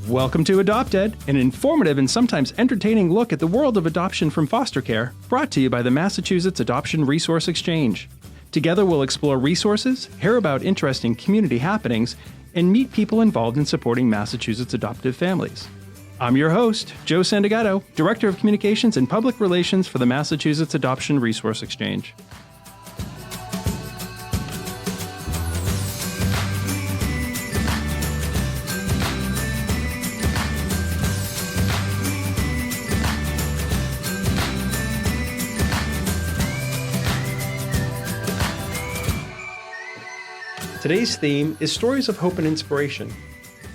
Welcome to AdoptED, an informative and sometimes entertaining look at the world of adoption from foster care, brought to you by the Massachusetts Adoption Resource Exchange. Together we'll explore resources, hear about interesting community happenings, and meet people involved in supporting Massachusetts adoptive families. I'm your host, Joe Sandagato, Director of Communications and Public Relations for the Massachusetts Adoption Resource Exchange. Today's theme is stories of hope and inspiration.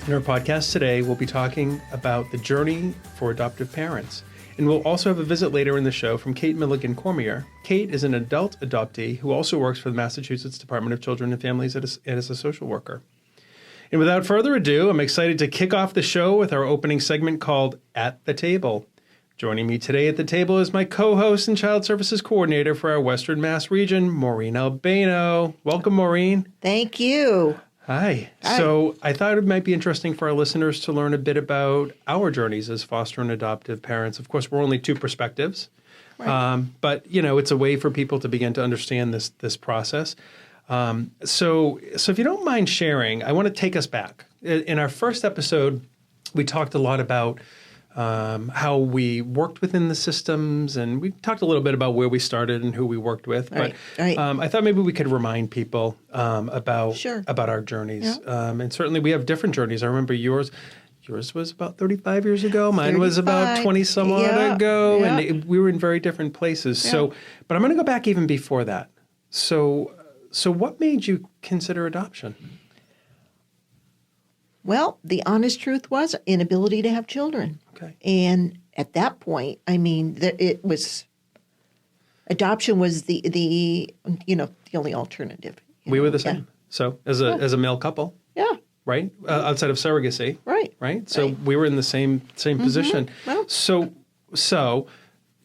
In our podcast today, we'll be talking about the journey for adoptive parents. And we'll also have a visit later in the show from Kate Milligan Cormier. Kate is an adult adoptee who also works for the Massachusetts Department of Children and Families as a social worker. And without further ado, I'm excited to kick off the show with our opening segment called At the Table. Joining me today at the table is my co-host and Child Services Coordinator for our Western Mass region, Maurine Albano. Welcome, Maurine. Thank you. Hi. So I thought it might be interesting for our listeners to learn a bit about our journeys as foster and adoptive parents. Of course, we're only two perspectives, right. But it's a way for people to begin to understand this process. So if you don't mind sharing, I want to take us back. In our first episode, we talked a lot about how we worked within the systems, and we talked a little bit about where we started and who we worked with. But I thought maybe we could remind people about our journeys. Yeah. And certainly we have different journeys. I remember yours was about 35 years ago. Mine was about 20 some odd ago, and we were in very different places. Yeah. So, but I'm going to go back even before that. So what made you consider adoption? Well, the honest truth was inability to have children. Okay. And at that point, I mean, adoption was the only alternative. We were the same. Yeah. So as a male couple. Yeah. Right? Outside of surrogacy. Right. Right? So we were in the same position. Well, so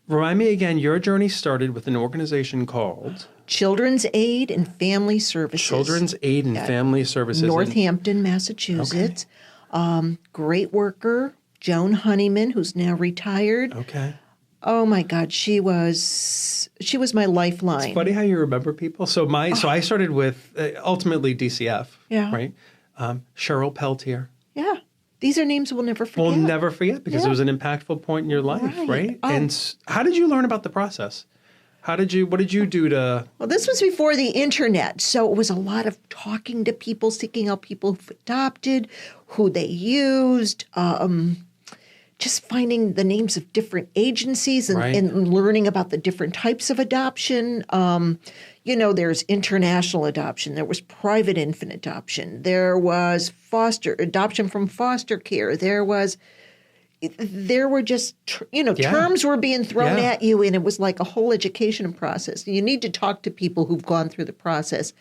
remind me again, your journey started with an organization called Children's Aid and Family Services. Children's Aid and Family Services. Northampton, Massachusetts. Okay. Great worker, Joan Honeyman, who's now retired. Okay. Oh my God, she was my lifeline. It's funny how you remember people. So I started with ultimately DCF. Yeah. Right. Cheryl Peltier. Yeah. These are names we'll never forget. We'll never forget because it was an impactful point in your life, right? And how did you learn about the process? What did you do to? Well, this was before the internet, so it was a lot of talking to people, seeking out people who've adopted, who they used, just finding the names of different agencies and learning about the different types of adoption. There's international adoption. There was private infant adoption. There was adoption from foster care. There were just, terms were being thrown at you, and it was like a whole education process. You need to talk to people who've gone through the process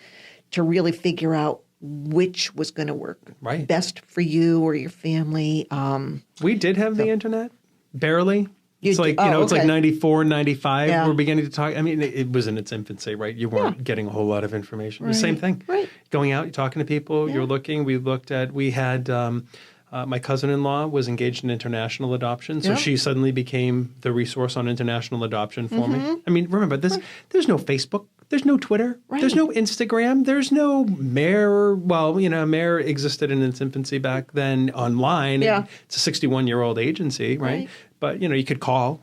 to really figure out which was going to work best for you or your family. We did have the internet, barely. It's like 94, 95. Yeah. We're beginning to talk. I mean, it was in its infancy, right? You weren't getting a whole lot of information. The same thing. Right. Going out, you're talking to people, you're looking. We had my cousin-in-law was engaged in international adoption, so she suddenly became the resource on international adoption for me. I mean, remember, there's no Facebook. There's no Twitter. Right. There's no Instagram. There's no Mayor. Well, Mayor existed in its infancy back then online. Yeah. It's a 61-year-old agency, right? But, you could call,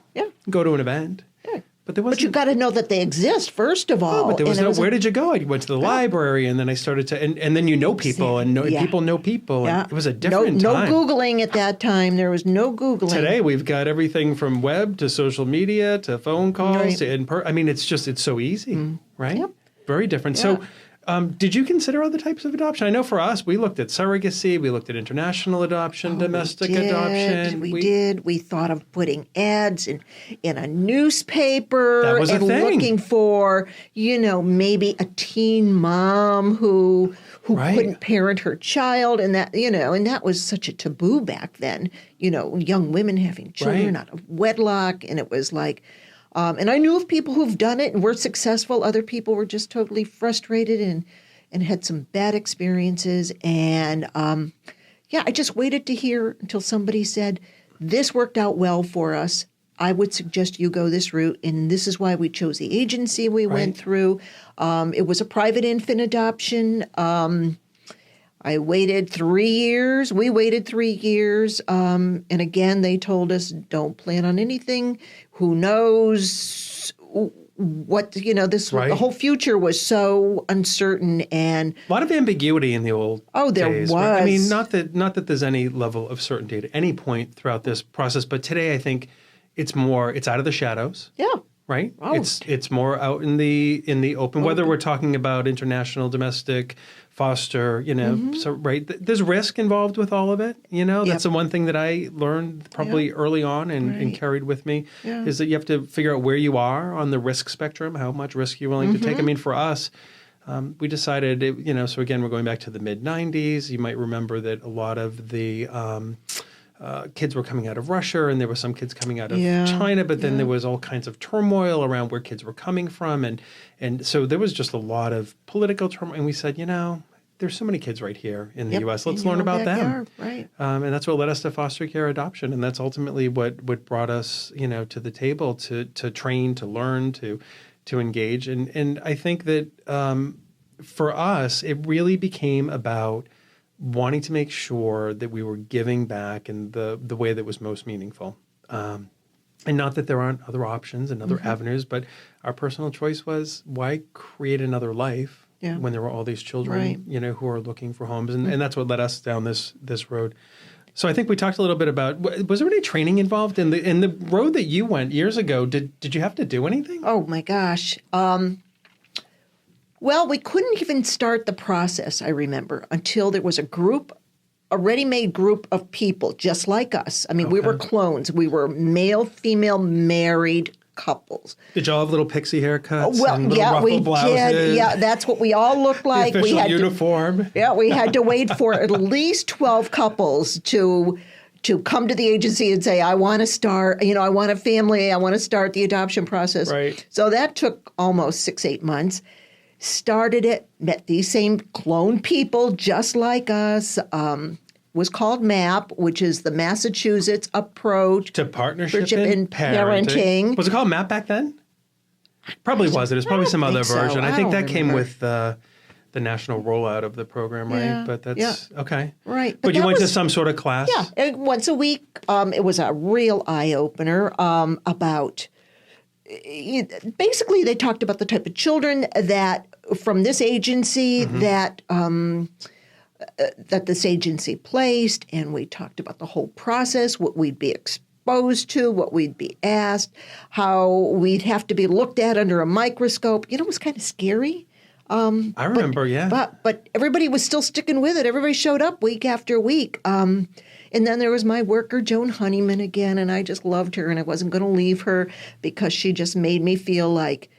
go to an event. Yeah. But you got to know that they exist, first of all. But there was where did you go? I went to the library, and then I started to, and then people, and people know people. And it was a different time. No Googling at that time. There was no Googling. Today, we've got everything from web to social media to phone calls to it's so easy, right? Yep. Very different. Yeah. So did you consider other types of adoption? I know for us, we looked at surrogacy, we looked at international adoption, domestic adoption. We did. We thought of putting ads in a newspaper. That was a thing. Looking for, maybe a teen mom who couldn't parent her child, and that was such a taboo back then. Young women having children out of wedlock, and it was like. And I knew of people who've done it and were successful. Other people were just totally frustrated and had some bad experiences. And yeah, I just waited to hear until somebody said, this worked out well for us. I would suggest you go this route, and this is why we chose the agency we went through. It was a private infant adoption. I waited 3 years. We waited 3 years. And again, they told us, don't plan on anything. Who knows what, the whole future was so uncertain. And a lot of ambiguity in the old there days. was. Right? I mean, not that there's any level of certainty at any point throughout this process, but today I think it's out of the shadows. Yeah. Right? Oh. It's more out in the open, whether we're talking about international, domestic, foster, so right. There's risk involved with all of it. That's the one thing that I learned probably early on and carried with me is that you have to figure out where you are on the risk spectrum, how much risk you're willing to take. I mean, for us, we decided, so again, we're going back to the mid-90s. You might remember that a lot of the kids were coming out of Russia, and there were some kids coming out of China, but then there was all kinds of turmoil around where kids were coming from. And so there was just a lot of political turmoil. And we said, there's so many kids right here in the U.S. Let's learn about them. Right. And that's what led us to foster care adoption. And that's ultimately what brought us, to the table to train, to learn, to engage. And I think that for us, it really became about wanting to make sure that we were giving back in the way that was most meaningful. And not that there aren't other options and other avenues, but our personal choice was, why create another life when there were all these children, who are looking for homes? And that's what led us down this road. So I think we talked a little bit about, was there any training involved in the road that you went years ago? Did you have to do anything? Oh my gosh. Well, we couldn't even start the process, I remember, until there was a ready-made group of people just like us. I mean, we were clones. We were male, female, married couples. Did y'all have little pixie haircuts? Well, and little ruffle we blouses? did. Yeah, that's what we all looked like. The official we had uniform. We had to wait for at least 12 couples to come to the agency and say, I want to start, I want a family, I want to start the adoption process. Right. So that took almost 6-8 months. Started it, met these same clone people just like us. Was called MAP, which is the Massachusetts Approach to Partnership in Parenting. Was it called MAP back then? Probably wasn't. It was probably some other version. I think that came with the national rollout of the program, right? Yeah, But that's okay. Right. But you went to some sort of class? Yeah, once a week. It was a real eye-opener about... Basically, they talked about the type of children that from this agency that this agency placed, and we talked about the whole process, what we'd be exposed to, what we'd be asked, how we'd have to be looked at under a microscope. It was kind of scary. I remember, But everybody was still sticking with it. Everybody showed up week after week. And then there was my worker, Joan Honeyman, again, and I just loved her, and I wasn't going to leave her because she just made me feel like,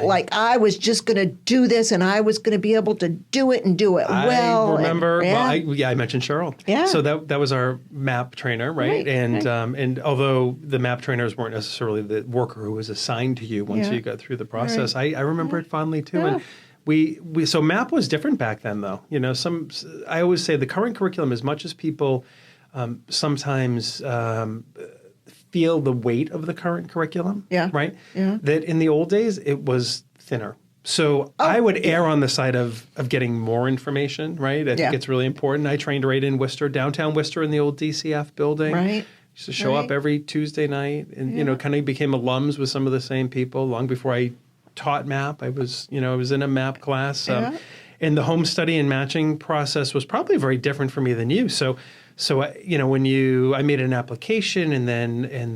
like I was just going to do this, and I was going to be able to do it and do it well. I remember. I mentioned Cheryl. Yeah. So that was our MAP trainer, right? And although the MAP trainers weren't necessarily the worker who was assigned to you once you got through the process, I remember it fondly too. And so MAP was different back then, though. I always say the current curriculum, as much as people sometimes feel the weight of the current curriculum, right? Yeah. That in the old days it was thinner. So I would err on the side of getting more information, right? I think it's really important. I trained right in Worcester, downtown Worcester, in the old DCF building. Right. Used to show up every Tuesday night, and kind of became alums with some of the same people long before I taught MAP. I was in a MAP class. And the home study and matching process was probably very different for me than you. So when I made an application, and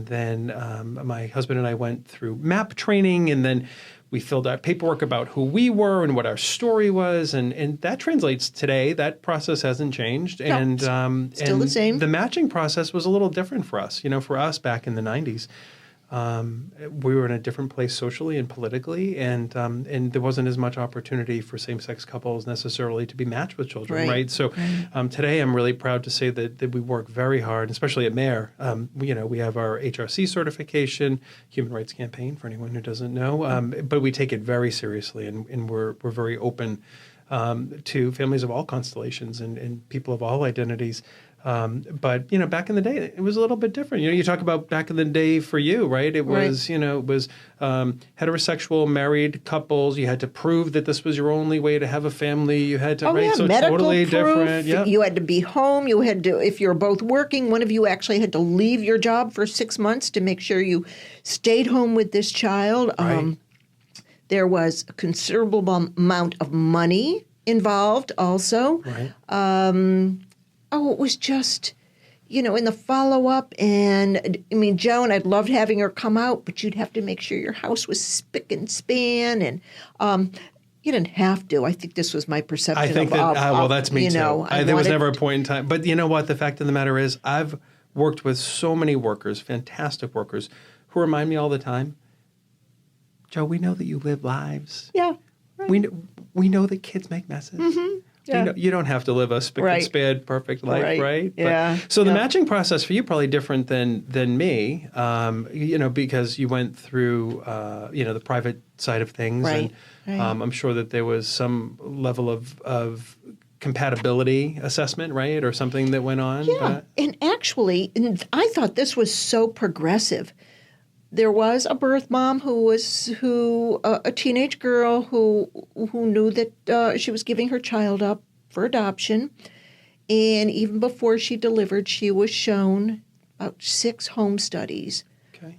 then my husband and I went through MAP training, and then we filled out paperwork about who we were and what our story was, and that translates today. That process hasn't changed, and still the same. The matching process was a little different for us. For us back in the 90s. We were in a different place socially and politically, and there wasn't as much opportunity for same-sex couples necessarily to be matched with children, right? So today I'm really proud to say that we work very hard, especially at MARE. We have our HRC certification, Human Rights Campaign, for anyone who doesn't know, but we take it very seriously, and we're very open to families of all constellations and people of all identities. But, back in the day, it was a little bit different. You talk about back in the day for you, right? It was, heterosexual married couples. You had to prove that this was your only way to have a family. You had to, right? Yeah, So medical totally proof. different. Yep. You had to be home. You had to, if you're both working, one of you actually had to leave your job for 6 months to make sure you stayed home with this child. Right. There was a considerable amount of money involved also. Right. It was just, in the follow-up. And, Joan, I'd loved having her come out, but you'd have to make sure your house was spick and span. And you didn't have to. I think this was my perception. I think that's me too. There was never a point in time. But you know what? The fact of the matter is I've worked with so many workers, fantastic workers, who remind me all the time, Joe, we know that you live lives. Yeah. Right. We know that kids make messes. Mm-hmm. Yeah. You don't have to live a spick and span perfect life, right? Yeah. So the matching process for you probably different than me, because you went through, the private side of things. Right. And I'm sure that there was some level of compatibility assessment, right? Or something that went on. Yeah. And actually, I thought this was so progressive. There was a birth mom a teenage girl who knew that she was giving her child up for adoption. And even before she delivered, she was shown about 6 home studies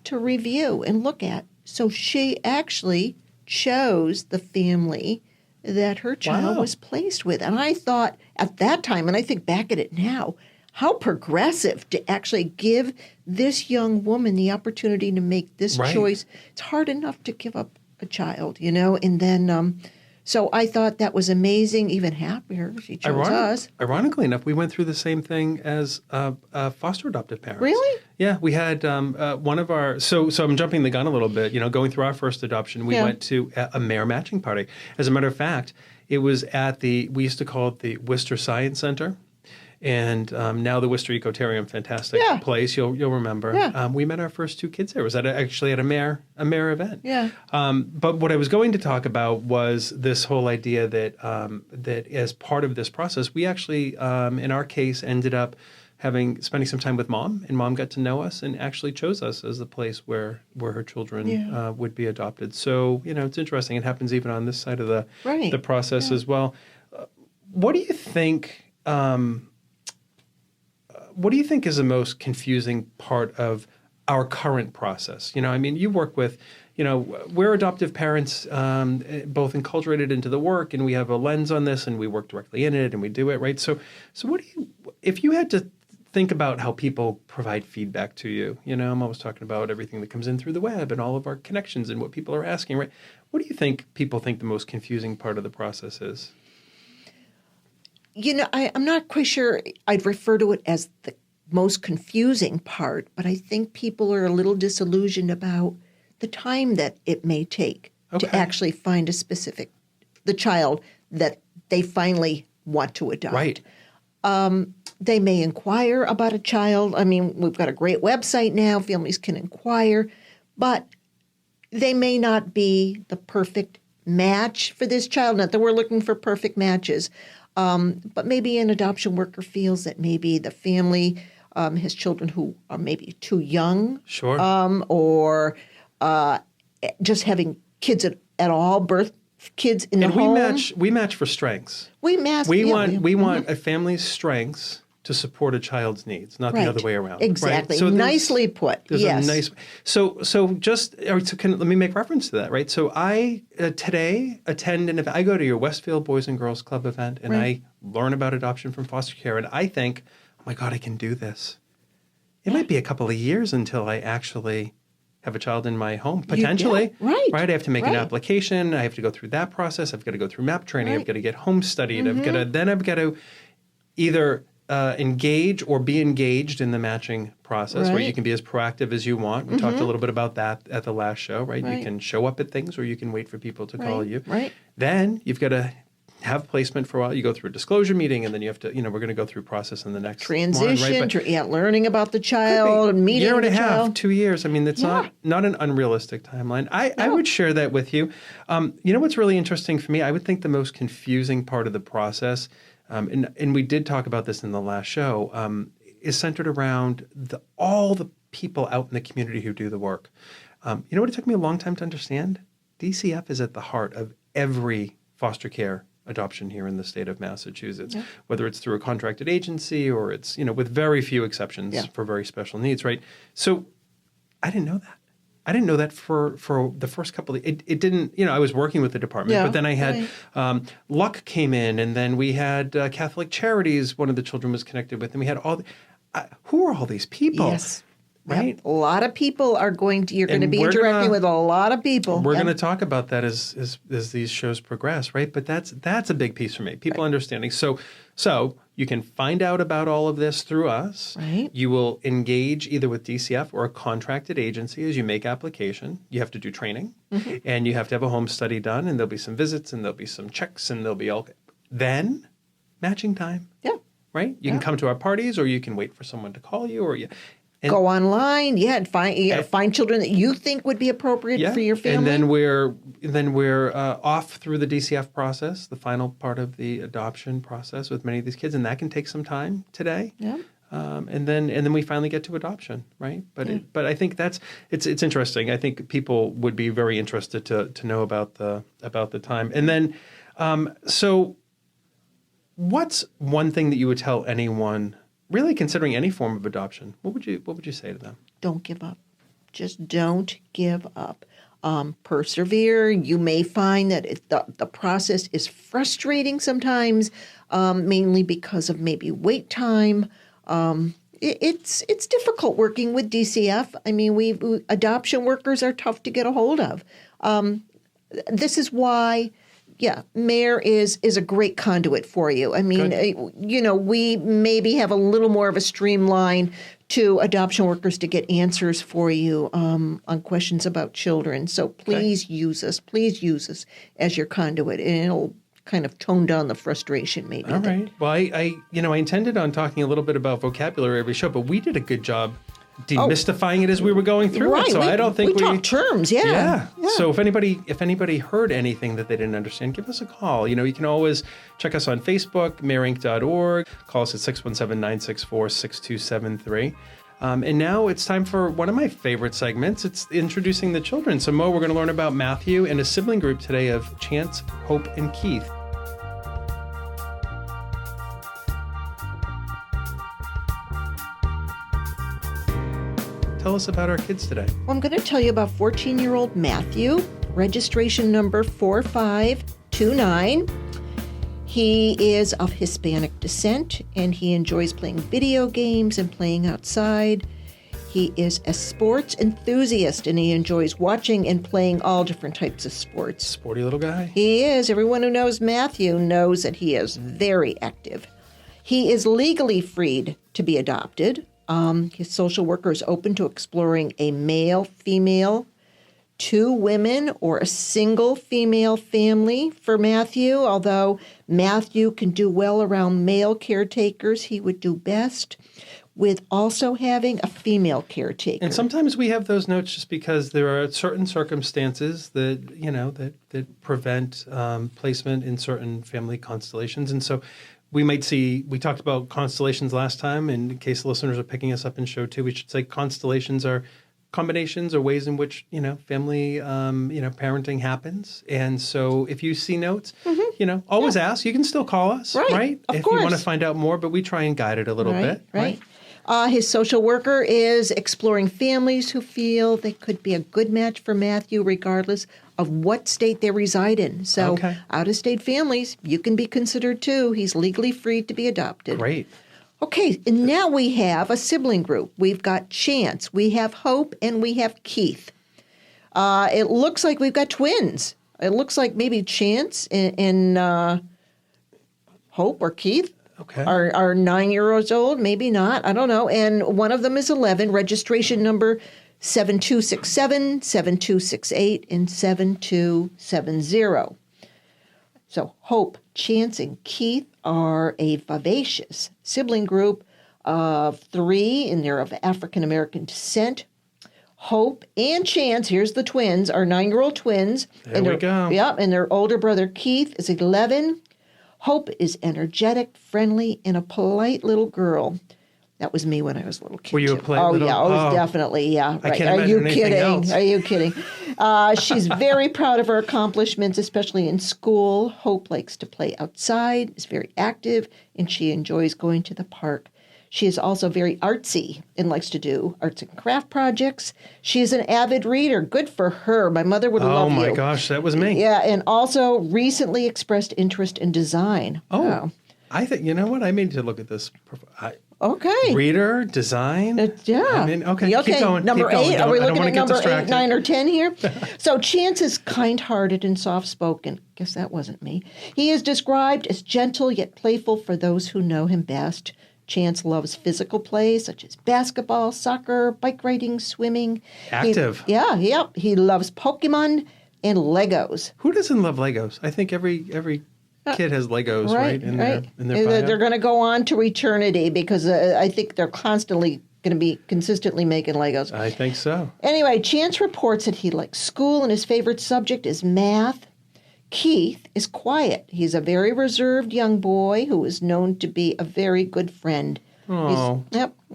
to review and look at. So she actually chose the family that her child was placed with. And I thought at that time, and I think back at it now, how progressive to actually give this young woman the opportunity to make this choice. It's hard enough to give up a child, and then, so I thought that was amazing, even happier she chose us. Ironically enough, we went through the same thing as foster adoptive parents. Really? Yeah, we had one of our, so I'm jumping the gun a little bit, going through our first adoption, we went to a mare matching party. As a matter of fact, it was at we used to call it the Worcester Science Center. And now the Worcester Ecotarium, fantastic place. You'll remember. Yeah. We met our first 2 kids there. It was actually at a mare event. Yeah. But what I was going to talk about was this whole idea that that as part of this process, we actually, in our case, ended up spending some time with Mom, and Mom got to know us and actually chose us as the place where her children would be adopted. So it's interesting. It happens even on this side of the process as well. What do you think? What do you think is the most confusing part of our current process? You work with, we're adoptive parents, both enculturated into the work, and we have a lens on this, and we work directly in it, and we do it, right? So if you had to think about how people provide feedback to you, I'm always talking about everything that comes in through the web and all of our connections and what people are asking, right? What do you think people think the most confusing part of the process is? I'm not quite sure I'd refer to it as the most confusing part, but I think people are a little disillusioned about the time that it may take to actually find the child that they finally want to adopt. Right. They may inquire about a child. We've got a great website now. Families can inquire, but they may not be the perfect match for this child. Not that we're looking for perfect matches. But maybe an adoption worker feels that maybe the family has children who are maybe too young. Sure. Or just having kids at all, birth kids in the home. We match for strengths. We want a family's strengths to support a child's needs, not the other way around. Exactly. Right? So nicely put. Yes. So let me make reference to that, right? So I today attend an event. I go to your Westfield Boys and Girls Club event, and I learn about adoption from foster care, and I think, oh my God, I can do this. It might be a couple of years until I actually have a child in my home, potentially. Right. I have to make an application. I have to go through that process. I've got to go through MAP training. I've got to get home studied. I've got to either engage or be engaged in the matching process, where you can be as proactive as you want. We talked a little bit about that at the last show, right? You can show up at things, or you can wait for people to call you. Right. Then you've got to have placement for a while. You go through a disclosure meeting, and then you have to, we're going to go through process in the next transition, one, right? learning about the child, meeting year and the a half, child. 2 years. I mean, it's not an unrealistic timeline. I would share that with you. What's really interesting for me? I would think the most confusing part of the process, and we did talk about this in the last show, is centered around all the people out in the community who do the work. What it took me a long time to understand? DCF is at the heart of every foster care adoption here in the state of Massachusetts, whether it's through a contracted agency or it's, with very few exceptions for very special needs, right? So I didn't know that. I didn't know that for the first couple of, it didn't, I was working with the department, but then I had, Luck came in, and then we had Catholic Charities, one of the children was connected with, and we had who are all these people? Yes. Right. Yep. A lot of people are you're going to be interacting with a lot of people. We're going to talk about that as these shows progress, right? But that's a big piece for me. People understanding. So you can find out about all of this through us. Right. You will engage either with DCF or a contracted agency as you make application. You have to do training, and you have to have a home study done, and there'll be some visits, and there'll be some checks, and there'll be then matching time. Yeah. Right? You can come to our parties, or you can wait for someone to call you, or go online, and find children that you think would be appropriate for your family. And then we're off through the DCF process, the final part of the adoption process with many of these kids, and that can take some time today. Yeah. And then we finally get to adoption, right? But I think it's interesting. I think people would be very interested to know about the time. And then so what's one thing that you would tell anyone really considering any form of adoption? What would you say to them? Don't give up. Just don't give up. Persevere. You may find that the process is frustrating sometimes, mainly because of maybe wait time. It's difficult working with DCF. I mean, adoption workers are tough to get a hold of. This is why. Yeah, Mayor is a great conduit for you. I mean, we maybe have a little more of a streamline to adoption workers to get answers for you on questions about children. So please use us. Please use us as your conduit, and it'll kind of tone down the frustration maybe. All right. Well, I intended on talking a little bit about vocabulary every show, but we did a good job demystifying it as we were going through it. So I don't think we talked terms. Yeah. So if anybody heard anything that they didn't understand, give us a call. You can always check us on Facebook, mareinc.org. Call us at 617-964-6273. And now it's time for one of my favorite segments. It's introducing the children. So Mo, we're going to learn about Matthew and a sibling group today of Chance, Hope, and Keith. Tell us about our kids today. Well, I'm going to tell you about 14-year-old Matthew, registration number 4529. He is of Hispanic descent, and he enjoys playing video games and playing outside. He is a sports enthusiast, and he enjoys watching and playing all different types of sports. Sporty little guy. He is. Everyone who knows Matthew knows that he is very active. He is legally freed to be adopted. His social worker is open to exploring a male, female, 2 women, or a single female family for Matthew. Although Matthew can do well around male caretakers, he would do best with also having a female caretaker. And sometimes we have those notes just because there are certain circumstances that, that prevent placement in certain family constellations. And so we might see, we talked about constellations last time, and in case listeners are picking us up in show 2, we should say constellations are combinations or ways in which, family, parenting happens. And so if you see notes, always ask. You can still call us, right? If you want to find out more, but we try and guide it a little bit. Right. His social worker is exploring families who feel they could be a good match for Matthew regardless of what state they reside in. So out-of-state families, you can be considered too. He's legally free to be adopted. Great. Okay, and now we have a sibling group. We've got Chance, we have Hope, and we have Keith. It looks like we've got twins. It looks like maybe Chance and Hope or Keith are 9 years old, maybe not, I don't know. And one of them is 11, registration number 7267, 7268, and 7270. So Hope, Chance and Keith are a vivacious sibling group of 3, and they're of African-American descent. Hope and Chance, here's the twins, are 9-year-old twins. There we go. Yep, and their older brother Keith is 11. Hope is energetic, friendly, and a polite little girl. That was me when I was a little kid. Were you a polite little? Yeah, I was definitely, yeah. I can't imagine anything else. Are you kidding? She's very proud of her accomplishments, especially in school. Hope likes to play outside, is very active, and she enjoys going to the park. She is also very artsy and likes to do arts and craft projects. She is an avid reader. Good for her. My mother would love you. Oh, my gosh, that was me. Yeah, and also recently expressed interest in design. Oh, I think, you know what? I need to look at this. Okay. Reader, design. Yeah. I mean, okay, keep going. Number keep going. 8. Are we looking at number 8, 8, 9, or 10 here? So Chance is kind-hearted and soft-spoken. Guess that wasn't me. He is described as gentle yet playful for those who know him best. Chance loves physical play such as basketball, soccer, bike riding, swimming. Active. He loves Pokemon and Legos. Who doesn't love Legos? I think every kid has Legos, right? In their bio. They're going to go on to eternity because I think they're constantly going to be consistently making Legos. I think so. Anyway, Chance reports that he likes school and his favorite subject is math. Keith is quiet. He's a very reserved young boy who is known to be a very good friend. Oh.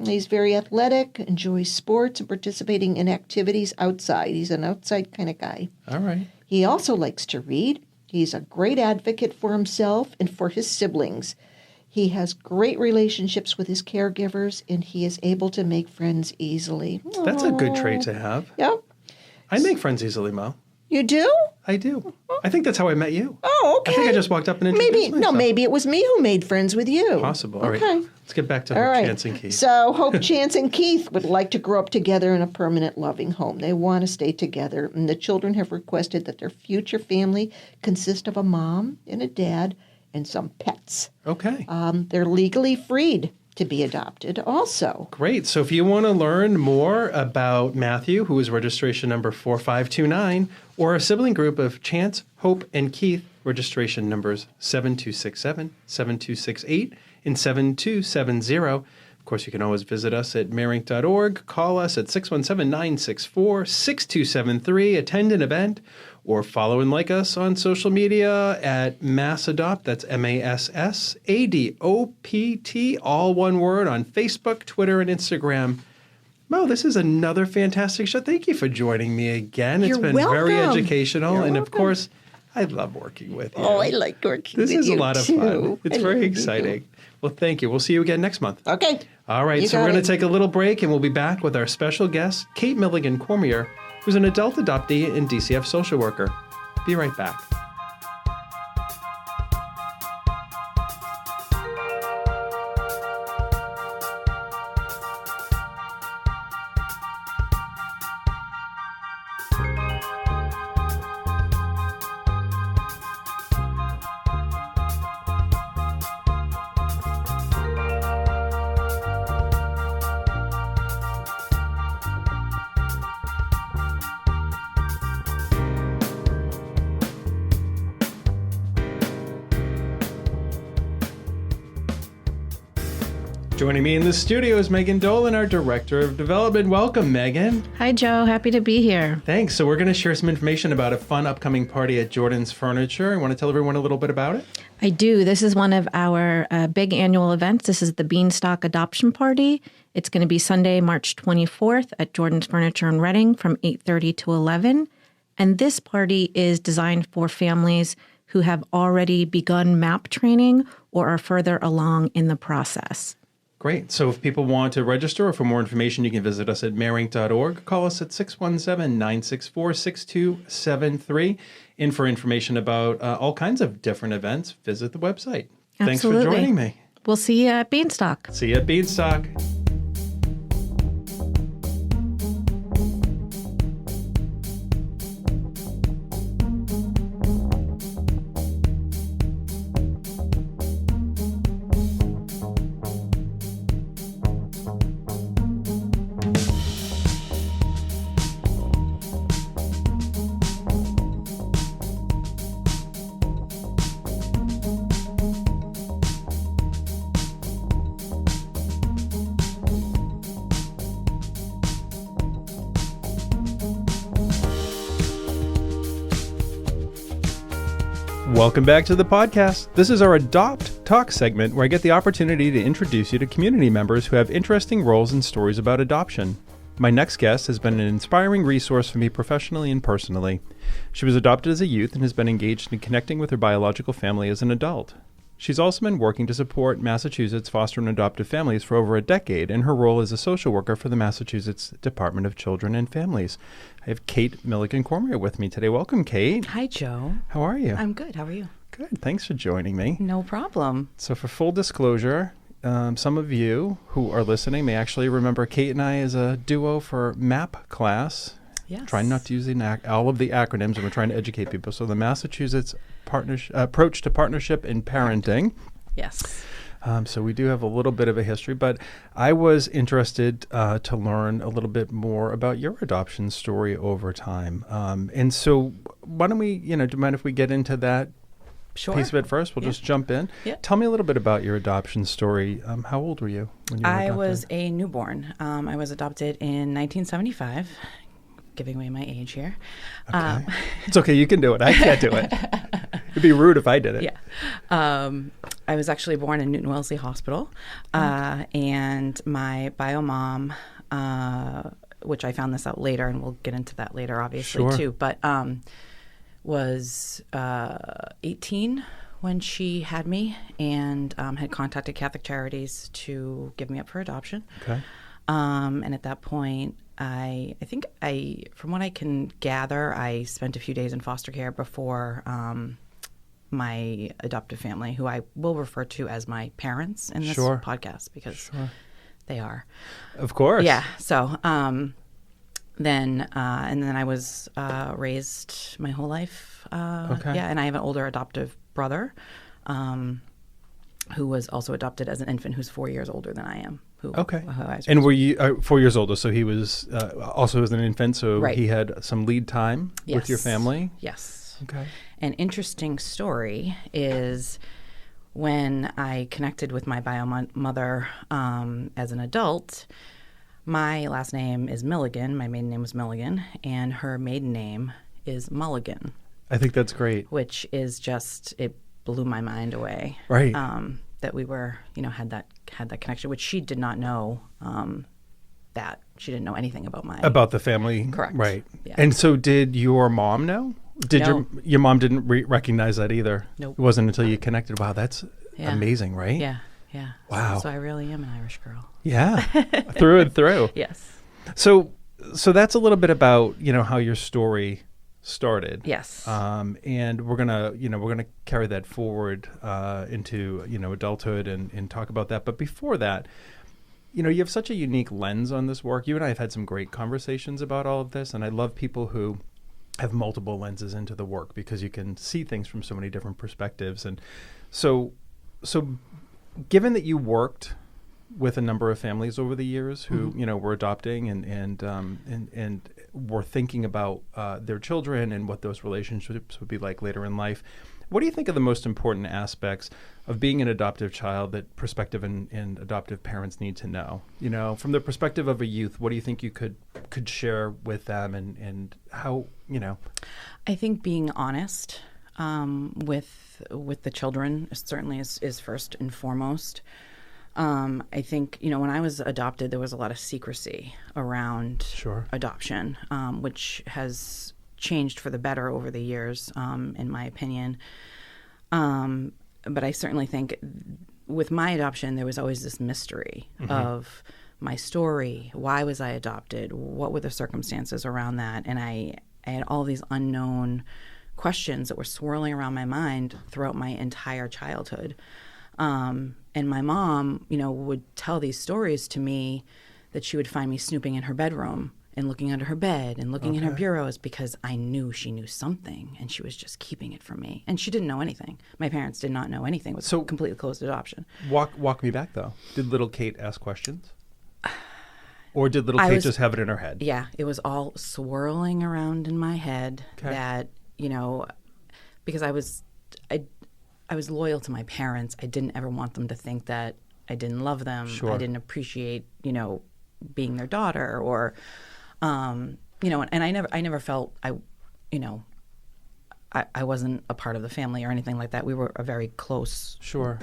He's very athletic, enjoys sports, and participating in activities outside. He's an outside kind of guy. All right. He also likes to read. He's a great advocate for himself and for his siblings. He has great relationships with his caregivers, and he is able to make friends easily. That's a good trait to have. Yep. I make friends easily, Mo. You do? I do. I think that's how I met you. Oh, okay. I think I just walked up and introduced myself. Maybe it was me who made friends with you. Possible. Okay. All right. Let's get back to All right. Chance and Keith. So Hope, Chance, and Keith would like to grow up together in a permanent, loving home. They want to stay together, and the children have requested that their future family consist of a mom and a dad and some pets. Okay. They're legally freed to be adopted also. Great. So if you want to learn more about Matthew, who is registration number 4529, or a sibling group of Chance, Hope, and Keith, registration numbers 7267, 7268, and 7270. Of course, you can always visit us at marink.org, call us at 617-964-6273, attend an event, or follow and like us on social media at MassAdopt, that's MassAdopt, all one word, on Facebook, Twitter, and Instagram. Mo, this is another fantastic show. Thank you for joining me again. It's been very educational. You're and welcome. Of course, I love working with you. Oh, I like working with you, This is a lot of too. fun. It's very exciting. Well, thank you. We'll see you again next month. Okay. All right. You So we're got going it. to take a little break, and we'll be back with our special guest, Kate Milligan Cormier, who's an adult adoptee and DCF social worker. Be right back. Joining me in the studio is Megan Dolan, our Director of Development. Welcome, Megan. Hi, Joe. Happy to be here. Thanks. So we're going to share some information about a fun upcoming party at Jordan's Furniture. You want to tell everyone a little bit about it? I do. This is one of our big annual events. This is the Beanstalk Adoption Party. It's going to be Sunday, March 24th at Jordan's Furniture in Reading from 8:30 to 11. And this party is designed for families who have already begun MAP training or are further along in the process. Great. So if people want to register or for more information, you can visit us at marink.org. Call us at 617-964-6273. And for information about all kinds of different events, visit the website. Thanks for Absolutely. joining me. We'll see you at Beanstalk. See you at Beanstalk. Welcome back to the podcast. This is our Adopt Talk segment where I get the opportunity to introduce you to community members who have interesting roles and stories about adoption. My next guest has been an inspiring resource for me professionally and personally. She was adopted as a youth and has been engaged in connecting with her biological family as an adult. She's also been working to support Massachusetts foster and adoptive families for over a decade in her role as a social worker for the Massachusetts Department of Children and Families. I have Kate Milligan Cormier with me today. Welcome, Kate. Hi, Joe. How are you? I'm good. How are you? Good. Thanks for joining me. No problem. So for full disclosure, some of you who are listening may actually remember Kate and I as a duo for MAP class. Yes. Trying not to use all of the acronyms, and we're trying to educate people. So the Massachusetts Approach to Partnership in Parenting. Yes. So we do have a little bit of a history, but I was interested to learn a little bit more about your adoption story over time. And so why don't we, do you mind if we get into that piece of it first? We'll just jump in. Yeah. Tell me a little bit about your adoption story. How old were you when you were adopted? I was a newborn. I was adopted in 1975. Giving away my age here. Okay. It's okay. You can do it. I can't do it. It'd be rude if I did it. Yeah. I was actually born in Newton Wellesley Hospital. And my bio mom, which I found this out later, and we'll get into that later, obviously, too, but was 18 when she had me and had contacted Catholic Charities to give me up for adoption. Okay. And at that point, I think from what I can gather, I spent a few days in foster care before my adoptive family, who I will refer to as my parents in this podcast because they are. Of course. Yeah. So then I was raised my whole life. Yeah, and I have an older adoptive brother who was also adopted as an infant, who's 4 years older than I am. And were you 4 years older? So he was also as an infant. So he had some lead time with your family. Yes. Okay. An interesting story is when I connected with my bio mother as an adult. My last name is Milligan. My maiden name was Milligan, and her maiden name is Mulligan. I think that's great. Which is just, it blew my mind away. Right. That we were, had that connection, which she did not know. That she didn't know anything about the family. Correct. Right. Yeah. And so, did your mom know? No. Your mom didn't recognize that either? Nope. It wasn't until you connected. Wow, that's amazing, right? Yeah. Yeah. Wow. So I really am an Irish girl. Yeah. Through and through. Yes. So that's a little bit about how your story started. Yes. And we're gonna carry that forward into adulthood and talk about that. But before that, you have such a unique lens on this work. You and I have had some great conversations about all of this, and I love people who have multiple lenses into the work because you can see things from so many different perspectives. And so given that you worked with a number of families over the years who were adopting and were thinking about their children and what those relationships would be like later in life, what do you think are the most important aspects of being an adoptive child that prospective and adoptive parents need to know? From the perspective of a youth, what do you think you could share with them and how, I think being honest with the children certainly is first and foremost. I think, when I was adopted, there was a lot of secrecy around adoption, which has changed for the better over the years, in my opinion. But I certainly think with my adoption, there was always this mystery of my story. Why was I adopted? What were the circumstances around that? And I had all these unknown questions that were swirling around my mind throughout my entire childhood. And my mom, would tell these stories to me that she would find me snooping in her bedroom and looking under her bed and looking in her bureaus because I knew she knew something and she was just keeping it from me. And she didn't know anything. My parents did not know anything. It was completely closed adoption. Walk me back, though. Did little Kate ask questions? Or did little Kate just have it in her head? Yeah, it was all swirling around in my head that, because I was loyal to my parents. I didn't ever want them to think that I didn't love them. I didn't appreciate, being their daughter or, and I never felt I wasn't a part of the family or anything like that. We were a very close, Sure.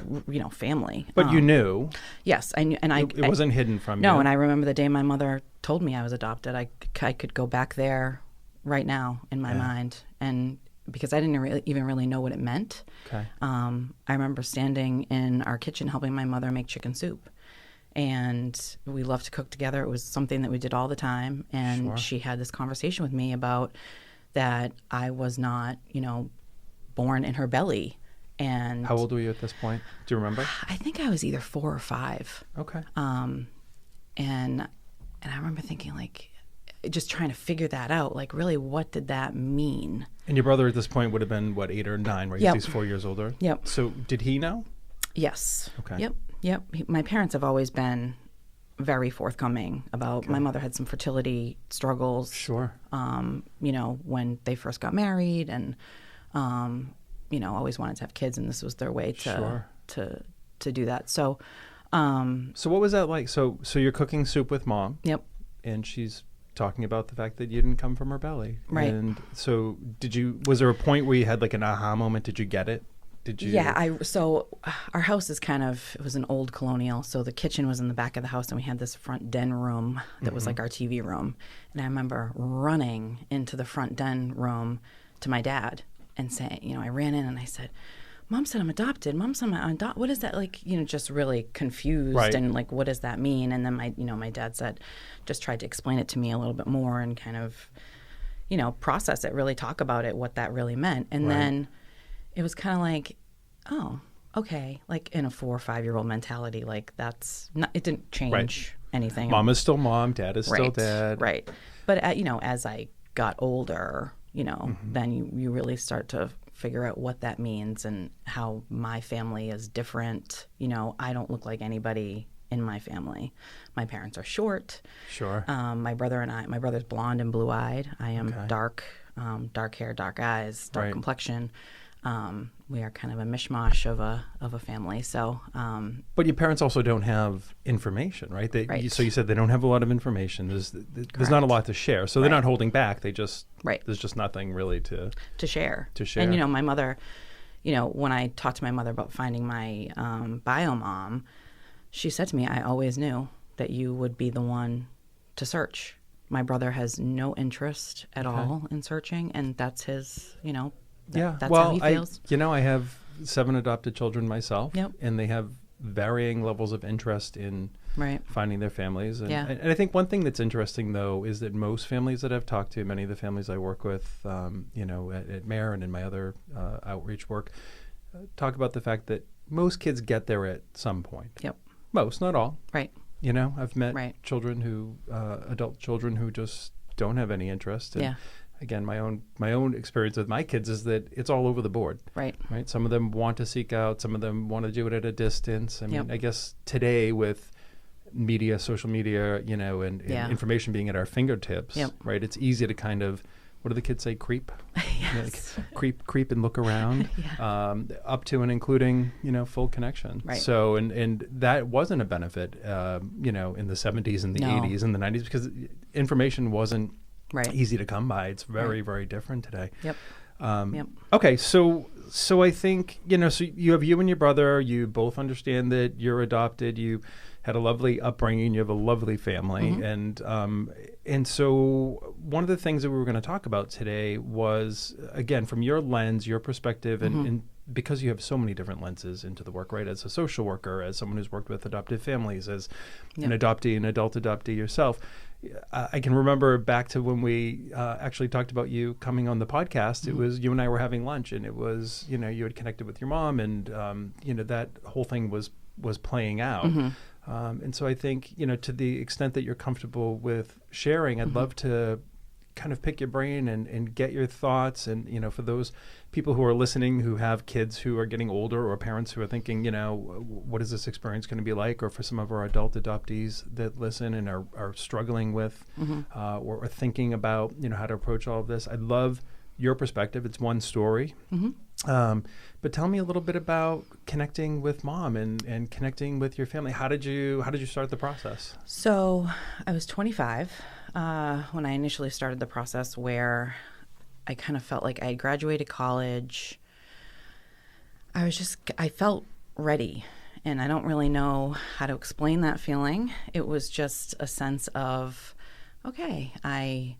Family. But you knew. Yes, I knew, and It wasn't hidden from you. No, and I remember the day my mother told me I was adopted. I could go back there right now in my mind, and because I didn't even really know what it meant. Okay. I remember standing in our kitchen helping my mother make chicken soup. And we loved to cook together. It was something that we did all the time. And she had this conversation with me about that I was not, born in her belly. And how old were you at this point? Do you remember? I think I was either 4 or 5. Okay. And I remember thinking, like, just trying to figure that out. Like, really, what did that mean? And your brother at this point would have been, what, 8 or 9, right? Yep. He's 4 years older? Yep. So did he know? Yes. Okay. Yep. My parents have always been very forthcoming about. My mother had some fertility struggles. Sure. When they first got married, and always wanted to have kids, and this was their way to do that. So, so what was that like? So you're cooking soup with Mom. Yep. And she's talking about the fact that you didn't come from her belly. Right. And so was there a point where you had like an aha moment? Did you get it? Did you? Yeah, so our house is it was an old colonial, so the kitchen was in the back of the house, and we had this front den room that was like our TV room. And I remember running into the front den room to my dad and saying, I ran in and I said, Mom said I'm adopted. Mom said I'm adopted. What is that? Like, just really confused. Right. And like, what does that mean? And then my dad just tried to explain it to me a little bit more and kind of, process it, really talk about it, what that really meant. And then it was kind of like, oh, okay. Like in a 4 or 5-year-old mentality, like that's not, it didn't change anything. Mom is still mom, dad is still dad. Right. But, as I got older, then you really start to figure out what that means and how my family is different. I don't look like anybody in my family. My parents are short. Sure. My brother's blonde and blue-eyed. I am dark hair, dark eyes, dark complexion. We are kind of a mishmash of a family. So, but your parents also don't have information, right? So you said they don't have a lot of information. There's not a lot to share. So they're not holding back. They just there's just nothing really to share. And my mother, when I talked to my mother about finding my bio mom, she said to me, "I always knew that you would be the one to search. My brother has no interest at all in searching, and that's his, that's how he feels." I have 7 adopted children myself, Yep. and they have varying levels of interest in finding their families. And, and I think one thing that's interesting, though, is that most families that I've talked to, many of the families I work with, at Mare and in my other outreach work, talk about the fact that most kids get there at some point. Yep. Most, not all. Right. I've met children adult children who just don't have any interest. And again, my own experience with my kids is that it's all over the board. Right. Some of them want to seek out. Some of them want to do it at a distance. I mean, I guess today with media, social media, and information being at our fingertips, right? It's easy to kind of, what do the kids say? Creep. Yes. Creep and look around, up to and including, full connection. Right. So, and that wasn't a benefit, in the 70s and the 80s and the 90s, because information wasn't easy to come by. It's very, very different today. Yep. Okay. So I think, so you have you and your brother, you both understand that you're adopted. You had a lovely upbringing. You have a lovely family. And so one of the things that we were going to talk about today was, again, from your lens, your perspective, and because you have so many different lenses into the work, right? As a social worker, as someone who's worked with adoptive families, as an adoptee, an adult adoptee yourself. I can remember back to when we actually talked about you coming on the podcast. It was you and I were having lunch, and it was, you had connected with your mom, and, that whole thing was playing out. And so I think, to the extent that you're comfortable with sharing, I'd love to kind of pick your brain and get your thoughts. And, for those people who are listening who have kids who are getting older, or parents who are thinking, what is this experience going to be like? Or for some of our adult adoptees that listen and are struggling with or thinking about, how to approach all of this. I'd love your perspective. It's one story. But tell me a little bit about connecting with Mom and connecting with your family. How did you start the process? So I was 25 when I initially started the process, where I kind of felt like I had graduated college. I felt ready, and I don't really know how to explain that feeling. It was just a sense of, okay, I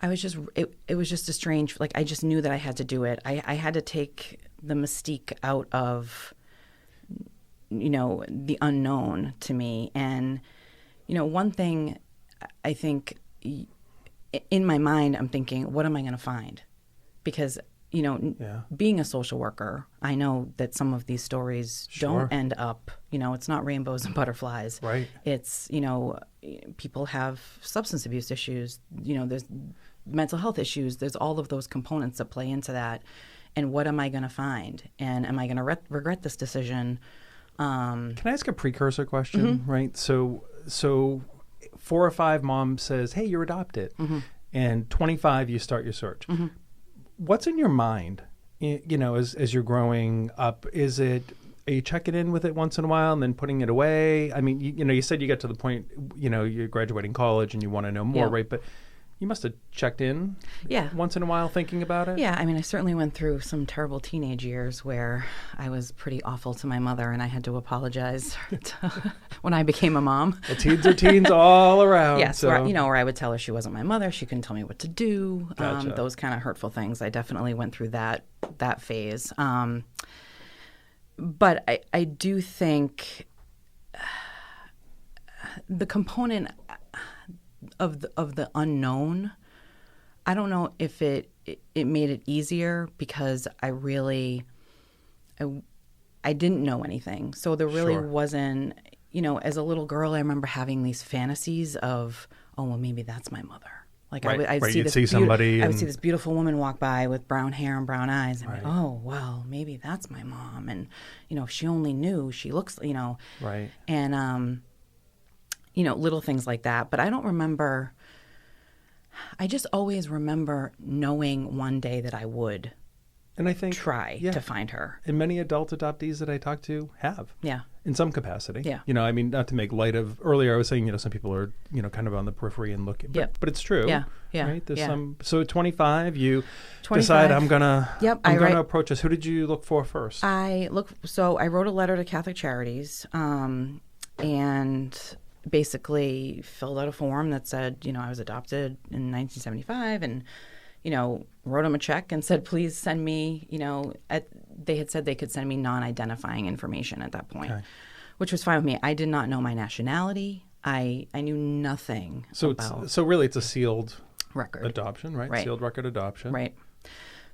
was just, it was just a strange, like, I just knew that I had to do it. I had to take the mystique out of, the unknown to me. And, one thing I think in my mind, I'm thinking, what am I going to find? Because, being a social worker, I know that some of these stories don't end up, it's not rainbows and butterflies. Right. It's, people have substance abuse issues, there's mental health issues. There's all of those components that play into that. And what am I going to find? And am I going to regret this decision? Can I ask a precursor question? Right. So 4 or 5, mom says, hey, you're adopted. And 25, you start your search. What's in your mind, as you're growing up? Are you checking in with it once in a while and then putting it away? I mean, you said you got to the point, you're graduating college and you want to know more, right? But you must have checked in once in a while thinking about it? Yeah, I mean, I certainly went through some terrible teenage years where I was pretty awful to my mother and I had to apologize when I became a mom. Well, teens are teens all around. Yes, so. where I would tell her she wasn't my mother. She couldn't tell me what to do. Gotcha. Those kind of hurtful things. I definitely went through that phase. But I do think the component of the unknown, I don't know if it made it easier because I didn't know anything. So there really wasn't, as a little girl, I remember having these fantasies of, oh, well, maybe that's my mother. Like I'd see somebody. I would see this beautiful woman walk by with brown hair and brown eyes, and oh, well, maybe that's my mom. And if she only knew, she looks, right. And little things like that. But I don't remember. I just always remember knowing one day that I would. And I think try to find her. And many adult adoptees that I talk to have. Yeah. In some capacity. Yeah. I mean, not to make light of, earlier I was saying, some people are, kind of on the periphery and looking. But it's true. Yeah. Yeah. Right? There's some. So at 25, you decide I'm going to approach this. Who did you look for first? So I wrote a letter to Catholic Charities and basically filled out a form that said, I was adopted in 1975 and, wrote them a check and said, please send me, they had said they could send me non-identifying information at that point, which was fine with me. I did not know my nationality. I knew nothing about. So really it's a sealed record adoption, right? Sealed record adoption. Right.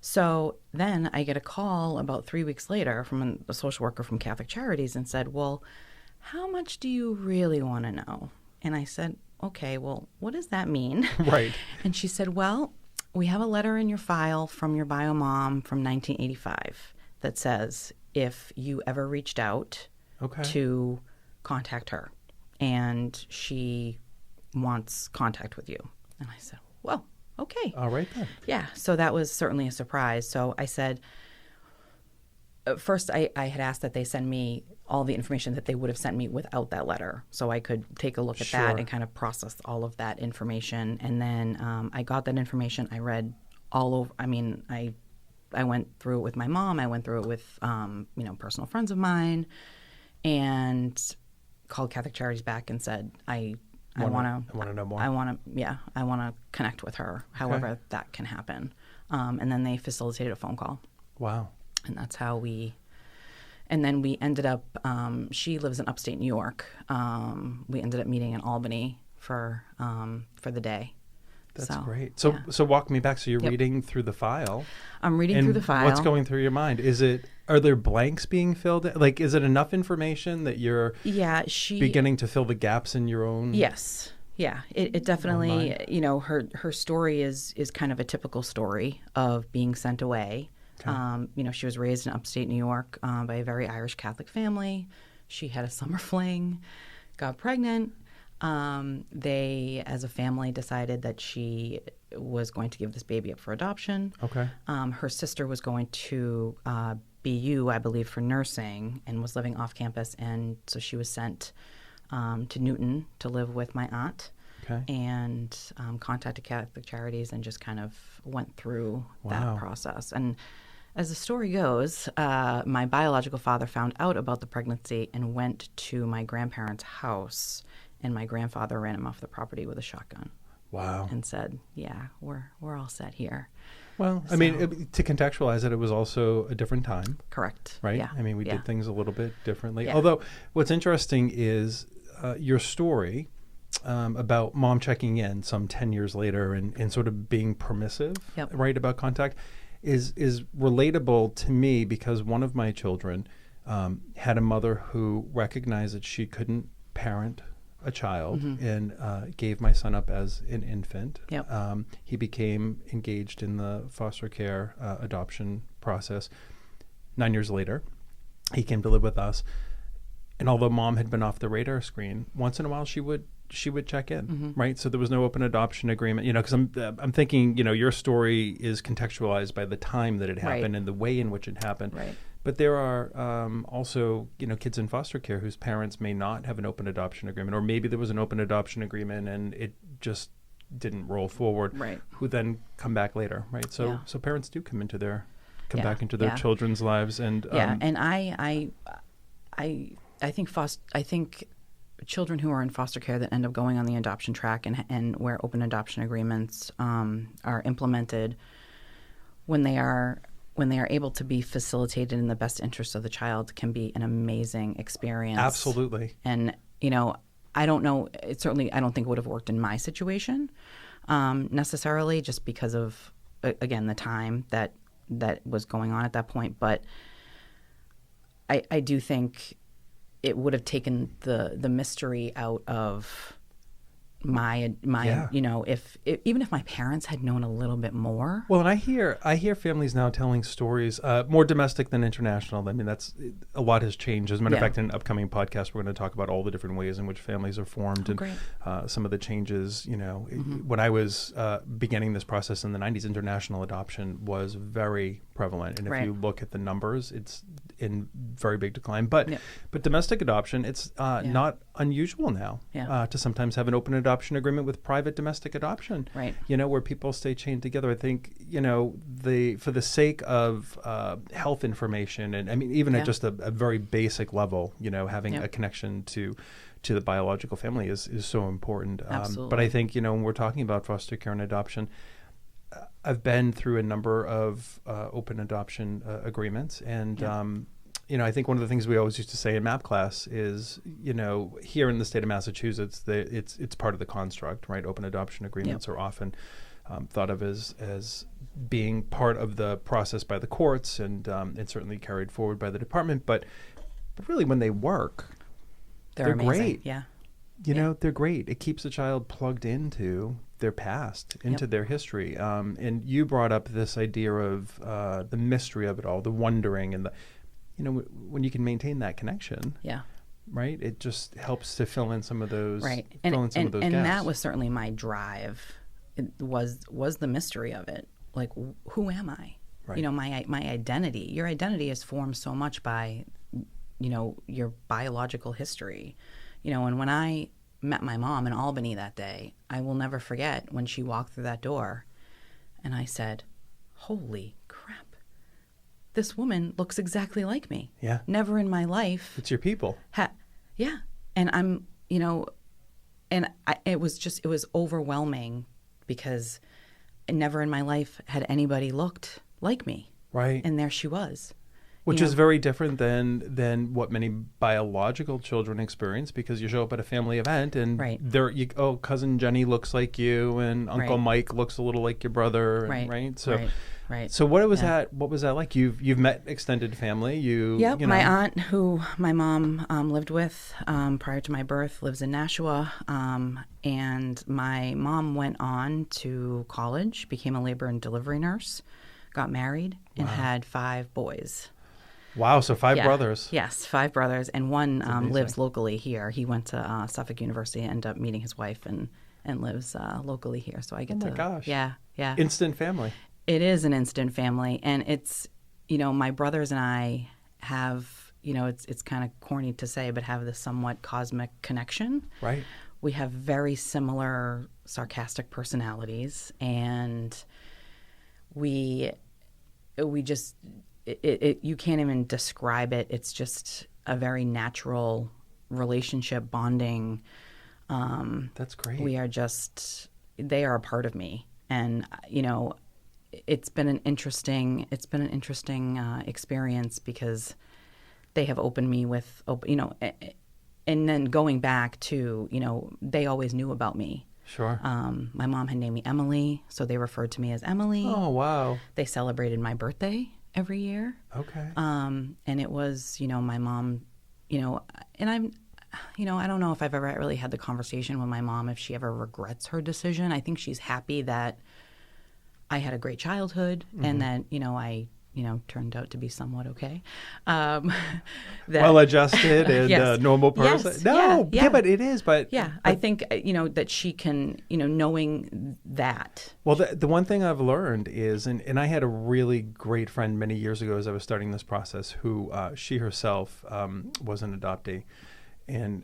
So then I get a call about 3 weeks later from a social worker from Catholic Charities and said, well, how much do you really want to know? And I said, okay, well, what does that mean? Right. And she said, well, we have a letter in your file from your bio mom from 1985 that says if you ever reached out to contact her and she wants contact with you. And I said, well, okay. All right then. Yeah. So that was certainly a surprise. So I said, first I had asked that they send me all the information that they would have sent me without that letter so I could take a look at that and kind of process all of that information. And then I got that information. I read all over. I mean, I went through it with my mom. I went through it with, personal friends of mine and called Catholic Charities back and said, I want to know more. I want to connect with her, however that can happen. And then they facilitated a phone call. Wow. And that's how and then we ended up, she lives in upstate New York. We ended up meeting in Albany for the day. That's great. So walk me back. So you're reading through the file. I'm reading through the file. What's going through your mind? Are there blanks being filled in? Like, is it enough information that you're beginning to fill the gaps in your own? Yes. Yeah, it definitely, her story is kind of a typical story of being sent away. Okay. She was raised in upstate New York by a very Irish Catholic family. She had a summer fling, got pregnant. They, as a family, decided that she was going to give this baby up for adoption. Okay. Her sister was going to BU, I believe, for nursing and was living off campus. And so she was sent to Newton to live with my aunt. and contacted Catholic Charities and just kind of went through that process. And as the story goes, my biological father found out about the pregnancy and went to my grandparents' house, and my grandfather ran him off the property with a shotgun. Wow. And said, yeah, we're all set here. Well, I mean, to contextualize it was also a different time. Correct. Right? Yeah. I mean, we did things a little bit differently. Yeah. Although what's interesting is your story about mom checking in some 10 years later and sort of being permissive, right, about contact is relatable to me because one of my children had a mother who recognized that she couldn't parent a child and gave my son up as an infant. He became engaged in the foster care adoption process. 9 years later, he came to live with us. And although mom had been off the radar screen, once in a while she would check in, right? So there was no open adoption agreement, because I'm thinking, your story is contextualized by the time that it happened and the way in which it happened. Right. But there are also, kids in foster care whose parents may not have an open adoption agreement, or maybe there was an open adoption agreement and it just didn't roll forward. Right. Who then come back later, right? So so parents do come back into their Yeah. children's lives, and and I think children who are in foster care that end up going on the adoption track and where open adoption agreements are implemented, when they are able to be facilitated in the best interest of the child, can be an amazing experience. Absolutely. And I don't know. I don't think it would have worked in my situation necessarily, just because of again the time that was going on at that point. But I do think it would have taken the mystery out of my even if my parents had known a little bit more. Well, and I hear families now telling stories more domestic than international. I mean, that's a lot has changed. As a matter of fact, in an upcoming podcast, we're going to talk about all the different ways in which families are formed and some of the changes. When I was beginning this process in the 90s, international adoption was very prevalent, and if you look at the numbers, it's in very big decline. But domestic adoption, it's not unusual now to sometimes have an open adoption agreement with private domestic adoption, right? Where people stay chained together. I think for the sake of health information, and I mean even at just a very basic level, having a connection to the biological family is so important. Absolutely. But I think when we're talking about foster care and adoption, I've been through a number of open adoption agreements, and I think one of the things we always used to say in MAP class is, here in the state of Massachusetts, it's part of the construct, right? Open adoption agreements are often thought of as being part of the process by the courts, and certainly carried forward by the department. But really, when they work, they're amazing. Great. Yeah. They're great. It keeps the child plugged into their past, into their history. And you brought up this idea of the mystery of it all, the wondering, and the, when you can maintain that connection. Yeah. Right. It just helps to fill in some of those. Right. Fill in some of those gaps. And that was certainly my drive. It was the mystery of it. Like, who am I? Right. My identity. Your identity is formed so much by, your biological history. And when I met my mom in Albany that day, I will never forget when she walked through that door and I said, holy crap, this woman looks exactly like me. Yeah. Never in my life. It's your people. Yeah. And I'm, it was overwhelming because never in my life had anybody looked like me. Right. And there she was. Which is very different than what many biological children experience, because you show up at a family event and cousin Jenny looks like you and Uncle Mike looks a little like your brother, right? So, So what was that? What was that like? You've met extended family. My aunt, who my mom lived with prior to my birth, lives in Nashua, and my mom went on to college, became a labor and delivery nurse, got married, and had 5 boys. Wow, so 5 brothers. Yes, 5 brothers, and one lives locally here. He went to Suffolk University, ended up meeting his wife, and lives locally here. So I get to. Oh my gosh! Yeah. Instant family. It is an instant family, and it's my brothers and I have it's kind of corny to say, but have this somewhat cosmic connection. Right. we have very similar sarcastic personalities, and we just you can't even describe it. It's just a very natural relationship, bonding. That's great. They are a part of me, and it's been an interesting experience because they have opened me with and then going back to they always knew about me. Sure. My mom had named me Emily, so they referred to me as Emily. Oh, wow. They celebrated my birthday every year. Okay. And it was my mom, and I'm. I don't know if I've ever really had the conversation with my mom if she ever regrets her decision. I think she's happy that I had a great childhood and that, I, turned out to be somewhat okay. Well-adjusted and yes. normal person. Yes. No, yeah, but it is. But I think, that she can, knowing that. Well, the one thing I've learned is, and I had a really great friend many years ago as I was starting this process who she herself was an adoptee. And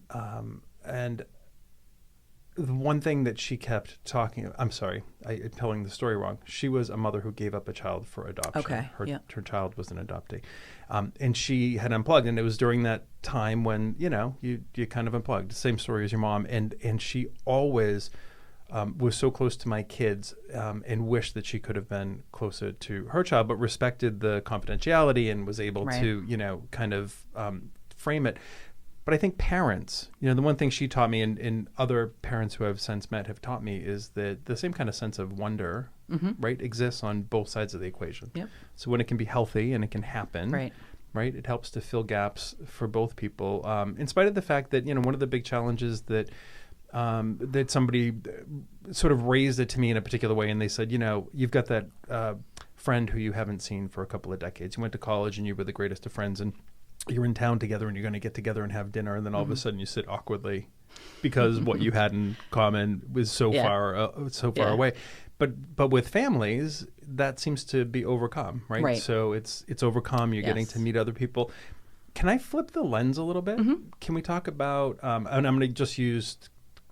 the one thing that she kept talking, I'm sorry, I'm telling the story wrong. She was a mother who gave up a child for adoption. Okay. Her child was an adoptee. And she had unplugged, and it was during that time when, you kind of unplugged. Same story as your mom. And she always was so close to my kids and wished that she could have been closer to her child, but respected the confidentiality and was able to, kind of frame it. But I think parents, the one thing she taught me and other parents who I've since met have taught me is that the same kind of sense of wonder, right, exists on both sides of the equation. Yep. So when it can be healthy and it can happen, right, it helps to fill gaps for both people. In spite of the fact that, one of the big challenges that somebody sort of raised it to me in a particular way, and they said, you've got that friend who you haven't seen for a couple of decades. You went to college and you were the greatest of friends, and you're in town together and you're going to get together and have dinner, and then all of a sudden you sit awkwardly because what you had in common was so far away. But with families, that seems to be overcome, right? So it's overcome. You're getting to meet other people. Can I flip the lens a little bit? Can we talk about, and I'm going to just use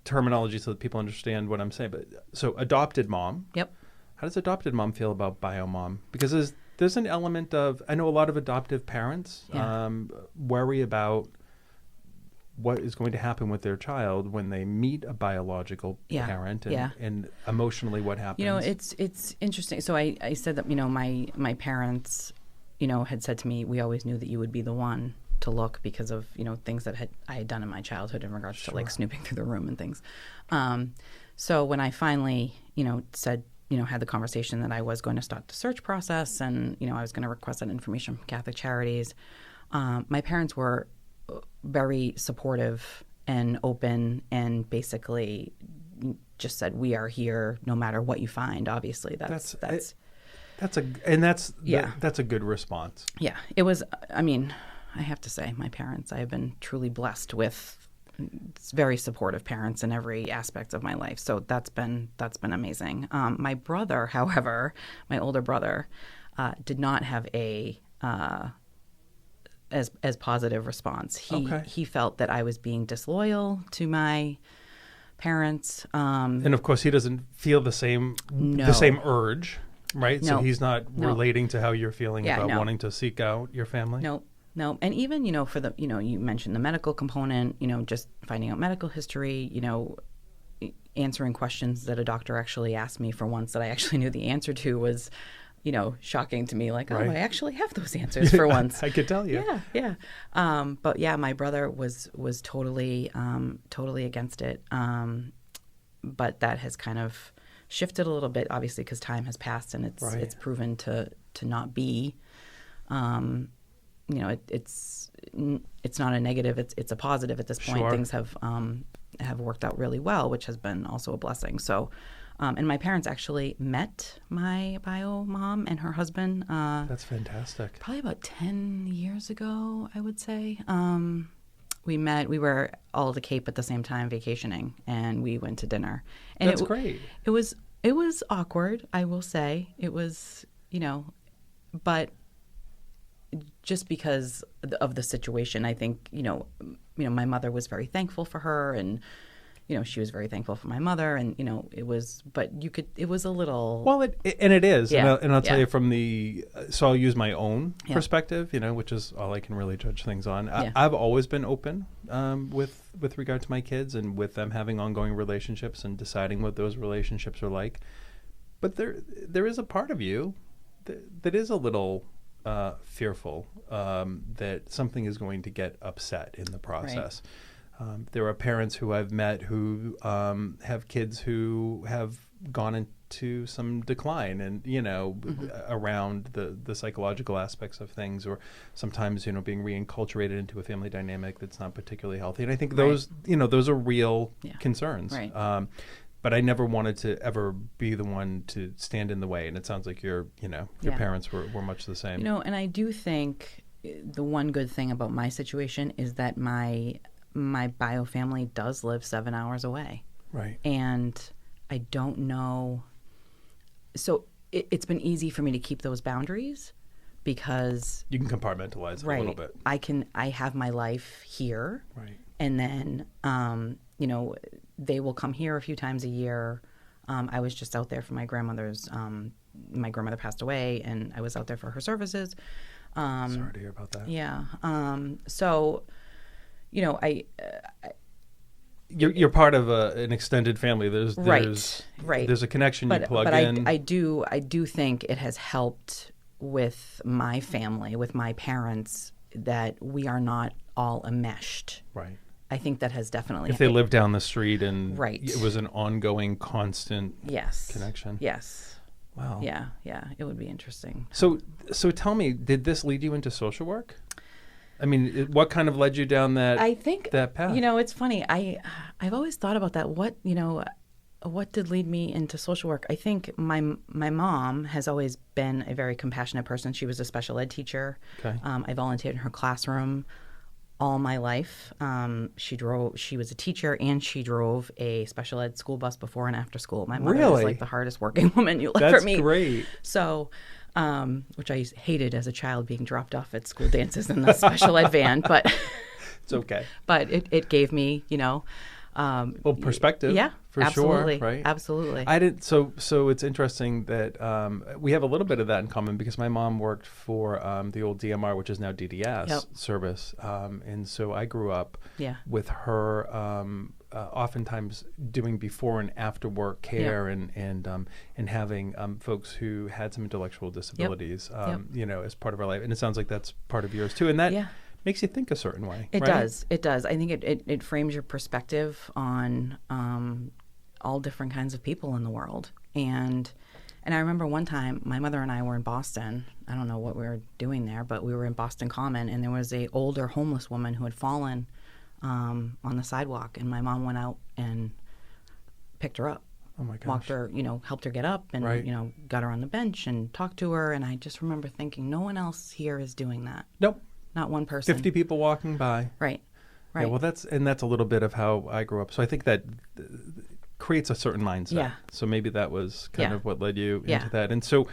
terminology so that people understand what I'm saying. But so adopted mom. Yep. How does adopted mom feel about bio mom? Because there's an element of, I know a lot of adoptive parents worry about what is going to happen with their child when they meet a biological parent and emotionally what happens. It's interesting. So I said that, my parents, had said to me, we always knew that you would be the one to look because of, things that I had done in my childhood in regards to like snooping through the room and things. So when I finally, said, had the conversation that I was going to start the search process and, I was going to request that information from Catholic Charities. My parents were very supportive and open and basically just said, we are here no matter what you find. Obviously, that's a good response. Yeah, it was, I have to say, my parents, I have been truly blessed with very supportive parents in every aspect of my life. So that's been amazing. My brother, however, my older brother, did not have a as positive response. He felt that I was being disloyal to my parents. And of course, he doesn't feel the same urge, right? So he's not relating to how you're feeling about wanting to seek out your family. No. And even, for the, you mentioned the medical component, just finding out medical history, answering questions that a doctor actually asked me for once that I actually knew the answer to was, shocking to me. Like, I actually have those answers for once. I could tell you. Yeah. But yeah, my brother was totally against it. But that has kind of shifted a little bit, obviously, because time has passed and it's proven to not be. It's not a negative. It's a positive at this point. Sure. Things have worked out really well, which has been also a blessing. So, and my parents actually met my bio mom and her husband. That's fantastic. Probably about 10 years ago, I would say. We met. We were all at the Cape at the same time vacationing, and we went to dinner. And That's great. It was awkward, I will say. It was, but just because of the situation, I think, my mother was very thankful for her and, she was very thankful for my mother, and it was a little. Well, it is, Yeah. and I'll tell Yeah. you from so I'll use my own perspective, which is all I can really judge things on. Yeah. I've always been open with regard to my kids and with them having ongoing relationships and deciding what those relationships are like. But there is a part of you that is a little fearful that something is going to get upset in the process. Right. There are parents who I've met who have kids who have gone into some decline and, around the psychological aspects of things, or sometimes, being reinculturated into a family dynamic that's not particularly healthy. And I think those are real concerns. Right. But I never wanted to ever be the one to stand in the way. And it sounds like your parents were much the same. And I do think the one good thing about my situation is that my bio family does live 7 hours away. Right. And I don't know. So it's been easy for me to keep those boundaries because you can compartmentalize it a little bit. I have my life here. Right. And then, they will come here a few times a year. I was just out there for my grandmother's, my grandmother passed away, and I was out there for her services. Sorry to hear about that. Yeah. So, you're part of an extended family. There's a connection you plug in. I do think it has helped with my family, with my parents, that we are not all enmeshed. Right. I think that has definitely. If they live down the street and right. it was an ongoing, constant connection. Yes. Wow. Yeah. It would be interesting. So tell me, did this lead you into social work? I mean, what kind of led you down that? I think that path. It's funny. I've always thought about that. What did lead me into social work? I think my mom has always been a very compassionate person. She was a special ed teacher. Okay. I volunteered in her classroom all my life. She was a teacher, and she drove a special ed school bus before and after school. My mother was like the hardest working woman you'll ever meet. That's great. So, which I hated as a child, being dropped off at school dances in the special ed van, but it's okay. But it gave me, perspective. Yeah, for absolutely, sure. Right. Absolutely. I didn't. So it's interesting that we have a little bit of that in common because my mom worked for the old DMR, which is now DDS service, and so I grew up with her. Oftentimes doing before and after work care and having folks who had some intellectual disabilities, as part of our life. And it sounds like that's part of yours too. And that makes you think a certain way. It right? does. It does. I think it frames your perspective on all different kinds of people in the world. And I remember one time my mother and I were in Boston. I don't know what we were doing there, but we were in Boston Common, and there was a older homeless woman who had fallen on the sidewalk, and my mom went out and picked her up. Oh my gosh. Walked her, helped her get up and, got her on the bench and talked to her. And I just remember thinking, no one else here is doing that. Nope. Not one person. 50 people walking by. Right. Yeah, well, that's a little bit of how I grew up. So I think that creates a certain mindset. Yeah. So maybe that was kind of what led you into that. And so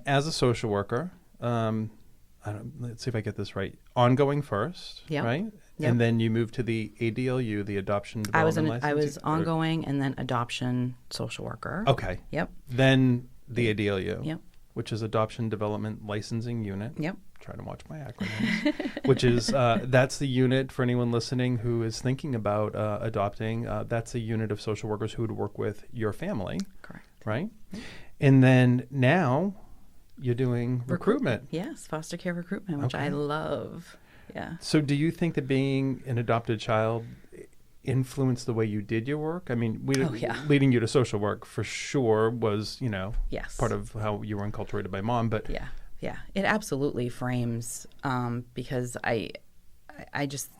as a social worker, let's see if I get this right. Ongoing first, right? Yep. And then you moved to the ADLU, the Adoption Development Licensing? I was ongoing and then adoption social worker. Okay. Yep. Then the ADLU. Yep. Which is Adoption Development Licensing Unit. Yep. Try to watch my acronyms. Which is, that's the unit for anyone listening who is thinking about adopting. That's a unit of social workers who would work with your family. Correct. Right? And then now you're doing recruitment. Yes, foster care recruitment, which I love. Yeah. So do you think that being an adopted child influenced the way you did your work? I mean, leading you to social work for sure was, part of how you were enculturated by mom, but yeah, it absolutely frames because I just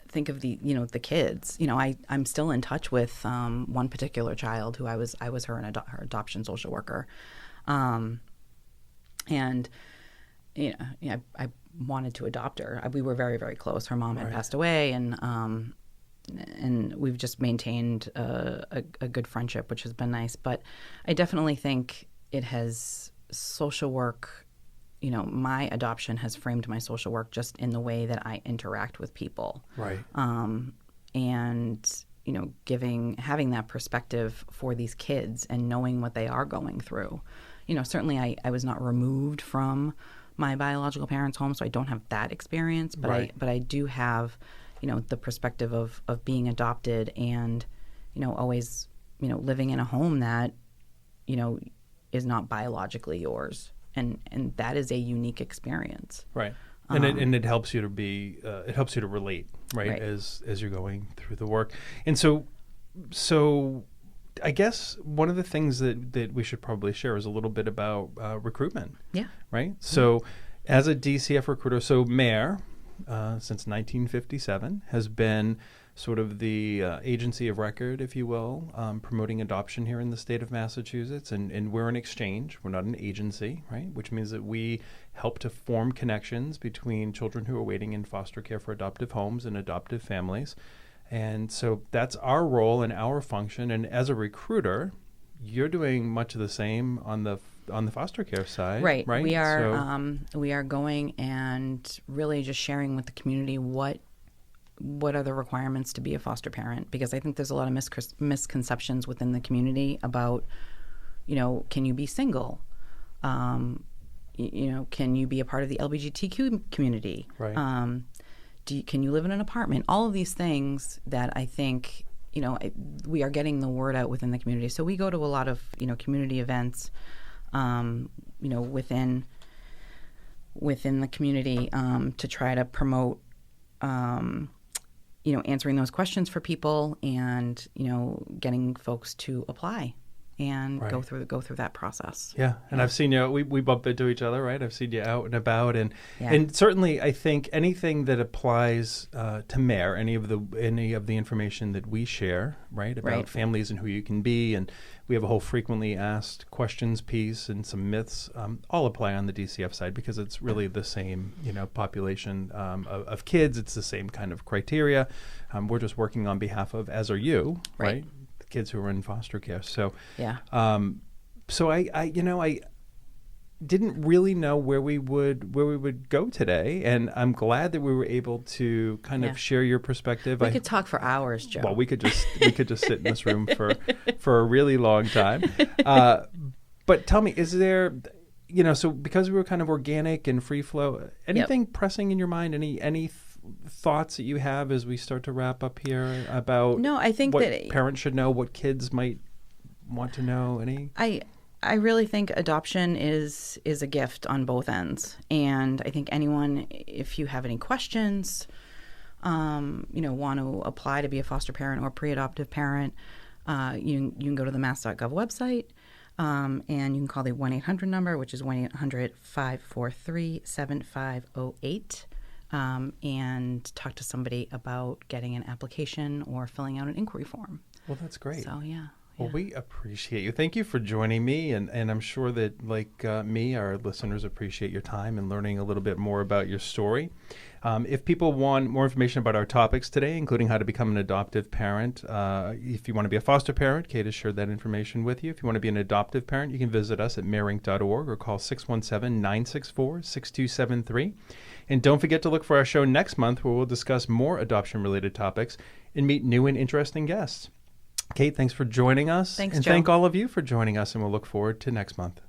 think of the the kids. I'm still in touch with one particular child who I was her adoption social worker, and I wanted to adopt her. We were very, very close. Her mom had passed away, and we've just maintained a good friendship, which has been nice. But I definitely think it has social work. My adoption has framed my social work just in the way that I interact with people. Right. And having that perspective for these kids and knowing what they are going through. Certainly I was not removed from my biological parents' home, so I don't have that experience, but Right. I do have, the perspective of being adopted and, always, living in a home that, is not biologically yours. And that is a unique experience. Right. And it helps you to be, it helps you to relate, right? As you're going through the work. And so I guess one of the things that we should probably share is a little bit about recruitment. Yeah. Right. So as a DCF recruiter, so MARE, since 1957, has been sort of the agency of record, if you will, promoting adoption here in the state of Massachusetts. And we're an exchange. We're not an agency, right? Which means that we help to form connections between children who are waiting in foster care for adoptive homes and adoptive families. And so that's our role and our function. And as a recruiter, you're doing much of the same on the foster care side, right? We are So, we are going and really just sharing with the community what are the requirements to be a foster parent, because I think there's a lot of misconceptions within the community about, can you be single? Can you be a part of the LGBTQ community? Right. Can you live in an apartment? All of these things that I think, we are getting the word out within the community. So we go to a lot of, community events, within the community to try to promote, answering those questions for people and, getting folks to apply and Right. go through that process. Yeah, and I've seen you. We bump into each other, right? I've seen you out and about, and Yeah. and certainly I think anything that applies to MARE, any of the information that we share, right, about Right. families and who you can be, and we have a whole frequently asked questions piece and some myths, all apply on the DCF side because it's really the same, population of kids. It's the same kind of criteria. We're just working on behalf of, as are you, right? The kids who are in foster care. So Yeah. So I didn't really know where we would go today, and I'm glad that we were able to kind Yeah. of share your perspective. We could talk for hours, Joe. Well, we could just sit in this room for a really long time. But tell me, is there, so because we were kind of organic and free flow, anything pressing in your mind? Any thoughts that you have as we start to wrap up here about No, I think what that parents should know, what kids might want to know? I really think adoption is a gift on both ends, and I think anyone, if you have any questions, want to apply to be a foster parent or pre-adoptive parent, you can go to the mass.gov website, and you can call the 1-800 number, which is 1-800-543-7508, and talk to somebody about getting an application or filling out an inquiry form. Well, that's great. So yeah. Well, we appreciate you. Thank you for joining me, and I'm sure that, like me, our listeners appreciate your time and learning a little bit more about your story. If people want more information about our topics today, including how to become an adoptive parent, if you want to be a foster parent, Kate has shared that information with you. If you want to be an adoptive parent, you can visit us at mareinc.org or call 617-964-6273. And don't forget to look for our show next month, where we'll discuss more adoption-related topics and meet new and interesting guests. Kate, thanks for joining us. Thanks, and Joe. thank all of you for joining us, and we'll look forward to next month.